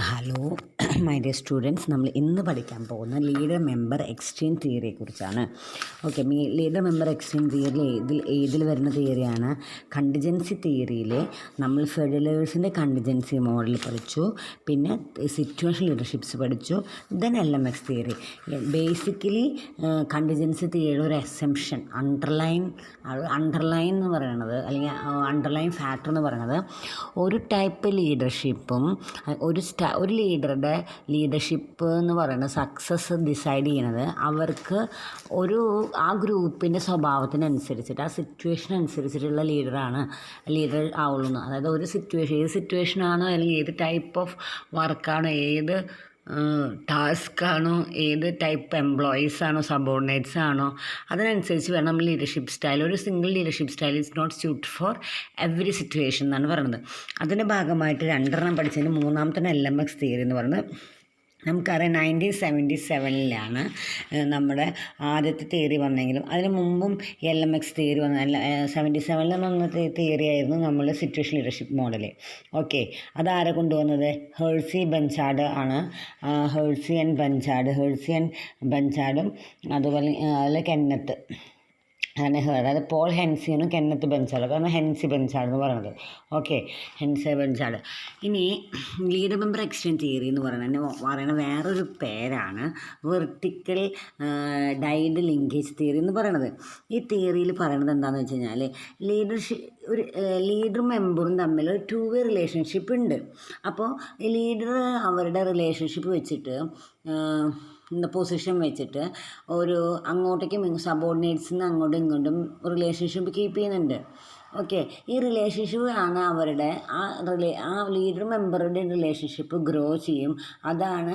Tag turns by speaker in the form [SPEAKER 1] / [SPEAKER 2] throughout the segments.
[SPEAKER 1] Hello my dear students, നമ്മൾ ഇന്ന് പഠിക്കാൻ പോകുന്ന ലീഡർ മെമ്പർ എക്സ്ചേഞ്ച് തിയറിയെക്കുറിച്ചാണ്. Okay, leader member exchange theory ഏതിൽ വരുന്ന തിയറിയാണ്? കണ്ടിജൻസി തിയറിയിൽ നമ്മൾ ഫെഡറേഴ്സിൻ്റെ കണ്ടിജൻസി മോഡൽ പഠിച്ചു, പിന്നെ സിറ്റുവേഷൻ ലീഡർഷിപ്സ് പഠിച്ചു, then LMX theory. Basically contingency തിയറിയുടെ ഒരു എസംഷൻ അണ്ടർലൈൻ എന്ന് പറയുന്നത്, അല്ലെങ്കിൽ അണ്ടർലൈൻ ഫാക്ടർ എന്ന് പറയുന്നത്, ഒരു ടൈപ്പ് ലീഡർഷിപ്പും ഒരു ലീഡറുടെ ലീഡർഷിപ്പ് എന്ന് പറയുന്നത് സക്സസ് ഡിസൈഡ് ചെയ്യുന്നത് അവർക്ക് ആ ഗ്രൂപ്പിൻ്റെ സ്വഭാവത്തിനനുസരിച്ചിട്ട്, ആ സിറ്റുവേഷൻ അനുസരിച്ചിട്ടുള്ള ലീഡർ ആവുള്ളൂ. അതായത് ഏത് സിറ്റുവേഷനാണോ, അല്ലെങ്കിൽ ഏത് ടൈപ്പ് ഓഫ് വർക്കാണോ, ഏത് ടാസ്ക് ആണോ, ഏത് ടൈപ്പ് എംപ്ലോയീസ് ആണോ, സബോർഡിനേറ്റ്സ് ആണോ, അതിനനുസരിച്ച് വേണം നമ്മൾ ലീഡർഷിപ്പ് സ്റ്റൈൽ. ഒരു single leadership style is not suit for every situation എന്നാണ് പറയുന്നത്. അതിൻ്റെ ഭാഗമായിട്ട് 2 പഠിച്ചതിന് മൂന്നാമത്തെ LMX തിയറി എന്ന് പറയുന്നത് നമുക്കറിയാം 1977 നമ്മുടെ ആദ്യത്തെ തിയറി വന്നെങ്കിലും അതിന് മുമ്പും LMX തിയറി വന്ന 77 വന്ന തിയറി ആയിരുന്നു നമ്മൾ സിറ്റുവേഷൻ ലീഡർഷിപ്പ് മോഡൽ. ഓക്കെ, അതാരെ കൊണ്ടുവന്നത്? ഹേഴ്സി ബെഞ്ചാർഡ് ആണ്. ഹേഴ്സി ആൻഡ് ബെഞ്ചാർഡും അതുപോലെ കെന്നത്ത്, അതായത് പോൾ ഹെൻസിയാണ് കെന്നത്ത് ബെഞ്ചാർഡ്, കാരണം ഹെൻസി ബെഞ്ചാർഡ് എന്ന് പറയുന്നത്. ഓക്കെ, ഹെൻസി ബെഞ്ചാർഡ്. ഇനി ലീഡർ മെമ്പർ എക്സ്ചേഞ്ച് തിയറി എന്ന് പറയുന്ന വേറൊരു പേരാണ് വെർട്ടിക്കൽ ഡൈഡ് ലിങ്കേജ് തിയറി എന്ന് പറയുന്നത്. ഈ തിയറിയിൽ പറയുന്നത് എന്താണെന്ന് വെച്ച് കഴിഞ്ഞാൽ, ഒരു ലീഡറും മെമ്പറും തമ്മിൽ ഒരു 2-way റിലേഷൻഷിപ്പ് ഉണ്ട്. അപ്പോൾ ഈ ലീഡർ അവരുടെ റിലേഷൻഷിപ്പ് വെച്ചിട്ട് പൊസിഷൻ വെച്ചിട്ട് അങ്ങോട്ടേക്കും സബോർഡിനേറ്റ്സിന് അങ്ങോട്ടും ഇങ്ങോട്ടും റിലേഷൻഷിപ്പ് കീപ്പ് ചെയ്യുന്നുണ്ട്. ഓക്കെ, ഈ റിലേഷൻഷിപ്പ് ആണ് അവരുടെ ആ ലീഡർ മെമ്പറുടെ റിലേഷൻഷിപ്പ് ഗ്രോ ചെയ്യും. അതാണ്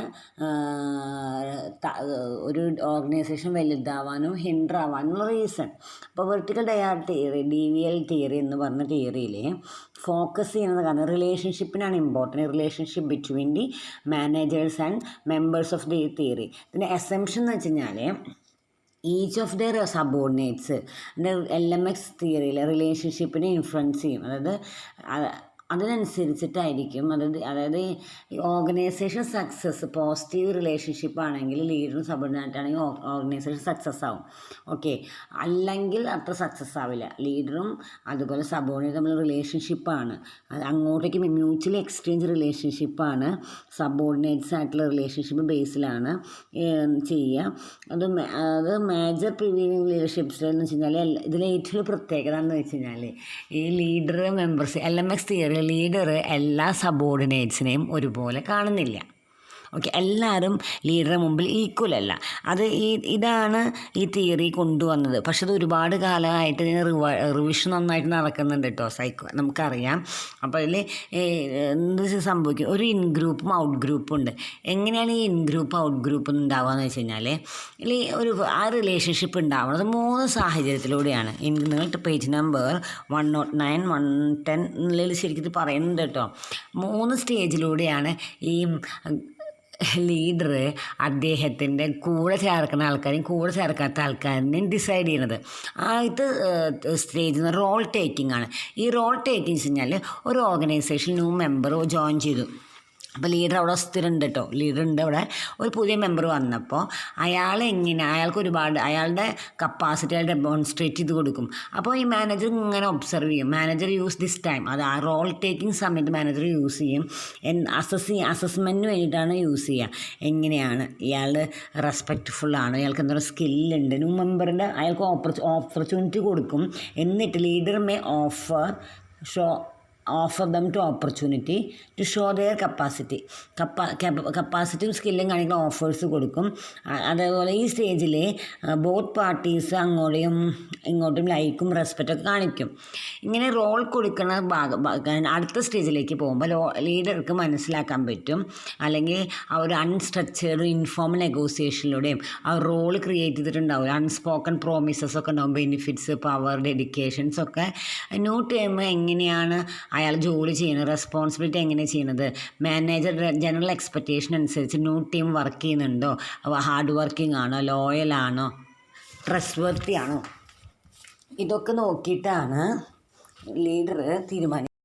[SPEAKER 1] ഒരു ഓർഗനൈസേഷൻ വലുതാവാനും ഹിൻഡർ ആവാനുള്ള റീസൺ. അപ്പോൾ vertical dyad theory, DVL theory എന്ന് പറഞ്ഞ തിയറിയിൽ ഫോക്കസ് ചെയ്യുന്നത് കാരണം റിലേഷൻഷിപ്പിനാണ് important. Relationship between the managers and members of the theory. ഇതിൻ്റെ എസംഷൻ എന്ന് വെച്ച് കഴിഞ്ഞാൽ each of their subordinates LMX തിയറിയിൽ റിലേഷൻഷിപ്പിനെ ഇൻഫ്ലുവൻസ് ചെയ്യും. അതിനനുസരിച്ചിട്ടായിരിക്കും. അതായത് ഈ ഓർഗനൈസേഷൻ സക്സസ് പോസിറ്റീവ് റിലേഷൻഷിപ്പ് ആണെങ്കിൽ ലീഡറും സബോർഡിനേറ്റ് ആണെങ്കിൽ ഓർഗനൈസേഷൻ സക്സസ് ആവും. ഓക്കെ, അല്ലെങ്കിൽ അത്ര സക്സസ് ആവില്ല. ലീഡറും അതുപോലെ സബോർഡിനേറ്റ് തമ്മിൽ റിലേഷൻഷിപ്പാണ്, അങ്ങോട്ടേക്ക് മ്യൂച്വലി എക്സ്ചേഞ്ച് റിലേഷൻഷിപ്പാണ്. സബോർഡിനേറ്റ്സ് ആയിട്ടുള്ള റിലേഷൻഷിപ്പ് ബേസിലാണ് ചെയ്യുക. അത് മേജർ പ്രിവീലിംഗ് ലീഡർഷിപ്പ് സ്റ്റൈൽ എന്ന് വെച്ച് കഴിഞ്ഞാൽ ഇതിലെ ഏറ്റവും പ്രത്യേകത എന്ന് വെച്ച് കഴിഞ്ഞാൽ ഈ leader members LMX theory leader എല്ലാ സബോർഡിനേറ്റ്സിനെയും ഒരുപോലെ കാണുന്നില്ല. ഓക്കെ, എല്ലാവരും ലീഡറുടെ മുമ്പിൽ ഈക്വൽ അല്ല. ഇതാണ് ഈ തിയറി കൊണ്ടുവന്നത്. പക്ഷെ അത് ഒരുപാട് കാലമായിട്ട് ഇതിന് റിവിഷൻ നന്നായിട്ട് നടക്കുന്നുണ്ട് കേട്ടോ, നമുക്കറിയാം. അപ്പോൾ അതിൽ എന്ത് സംഭവിക്കും? ഒരു ഇൻ ഗ്രൂപ്പും ഔട്ട് ഗ്രൂപ്പും ഉണ്ട്. എങ്ങനെയാണ് ഈ ഇൻ ഗ്രൂപ്പ് ഔട്ട് ഗ്രൂപ്പ് ഉണ്ടാവുകയെന്ന് വെച്ച് കഴിഞ്ഞാൽ, ആ റിലേഷൻഷിപ്പ് ഉണ്ടാവുന്നത് 3 സാഹചര്യത്തിലൂടെയാണ്. നിങ്ങൾ പേജ് നമ്പർ 109, 110 എന്നുള്ളതിൽ ശരിക്കും ഇത് പറയുന്നുണ്ട് കേട്ടോ. 3 സ്റ്റേജിലൂടെയാണ് ഈ ലീഡർ അദ്ദേഹത്തിൻ്റെ കൂടെ ചേർക്കുന്ന ആൾക്കാരെയും കൂടെ ചേർക്കാത്ത ആൾക്കാരെയും ഡിസൈഡ് ചെയ്യുന്നത്. ആദ്യത്തെ സ്റ്റേജ് റോൾ ടേക്കിംഗ് ആണ്. ഈ റോൾ ടേക്കിംഗ് വെച്ച് കഴിഞ്ഞാൽ ഒരു ഓർഗനൈസേഷൻ ന്യൂ മെമ്പർ ജോയിൻ ചെയ്തു. അപ്പോൾ ലീഡർ അവിടെ സ്ഥിരമുണ്ട് കേട്ടോ, ലീഡറുണ്ട് അവിടെ. ഒരു പുതിയ മെമ്പർ വന്നപ്പോൾ അയാൾക്ക് അയാളുടെ കപ്പാസിറ്റി അയാൾ ഡെമോൺസ്ട്രേറ്റ് ചെയ്ത് കൊടുക്കും. അപ്പോൾ ഈ മാനേജർ ഇങ്ങനെ ഒബ്സർവ് ചെയ്യും. മാനേജർ യൂസ് ദിസ് ടൈം, അത് ആ റോൾ ടേക്കിംഗ് സമയത്ത് മാനേജർ യൂസ് ചെയ്യും. അസസ്മെൻറ്റിന് വേണ്ടിയിട്ടാണ് യൂസ് ചെയ്യുക. എങ്ങനെയാണ് ഇയാൾ റെസ്പെക്റ്റ്ഫുള്ളാണ്, ഇയാൾക്ക് എന്തൊരു സ്കില്ലുണ്ട്, ന്യൂ മെമ്പറിൻ്റെ അയാൾക്ക് ഓപ്പർച്യൂണിറ്റി കൊടുക്കും. എന്നിട്ട് leader may offer them to opportunity to show their കപ്പാസിറ്റിയും സ്കില്ലും കാണിക്കുന്ന ഓഫേഴ്സ് കൊടുക്കും. അതേപോലെ ഈ സ്റ്റേജിൽ ബോത്ത് പാർട്ടീസ് ഇങ്ങോട്ടും ലൈക്കും റെസ്പെക്റ്റൊക്കെ കാണിക്കും. ഇങ്ങനെ റോൾ കൊടുക്കുന്ന അടുത്ത സ്റ്റേജിലേക്ക് പോകുമ്പോൾ ലീഡർക്ക് മനസ്സിലാക്കാൻ പറ്റും, അല്ലെങ്കിൽ ആ ഒരു അൺസ്ട്രക്ചേർഡ് ഇൻഫോർമൽ നെഗോസിയേഷനിലൂടെയും ആ റോൾ ക്രിയേറ്റ് ചെയ്തിട്ടുണ്ടാവില്ല. അൺസ്പോക്കൺ പ്രോമിസസ് ഒക്കെ ഉണ്ടാവും, ബെനിഫിറ്റ്സ്, പവർ, ഡെഡിക്കേഷൻസ് ഒക്കെ. ന്യൂ ടൈം എങ്ങനെയാണ് അയാൾ ജോലി ചെയ്യുന്നത്, റെസ്പോൺസിബിലിറ്റി എങ്ങനെ ചെയ്യുന്നത്, മാനേജർ ജനറൽ എക്സ്പെക്റ്റേഷൻ അനുസരിച്ച് ന്യൂ ടീം വർക്ക് ചെയ്യുന്നുണ്ടോ, ഹാർഡ് വർക്കിംഗ് ആണോ, ലോയൽ ആണോ, ട്രസ്റ്റ് വർത്തി ആണോ, ഇതൊക്കെ നോക്കിയിട്ടാണ് ലീഡർ തീരുമാനിക്കുന്നത്.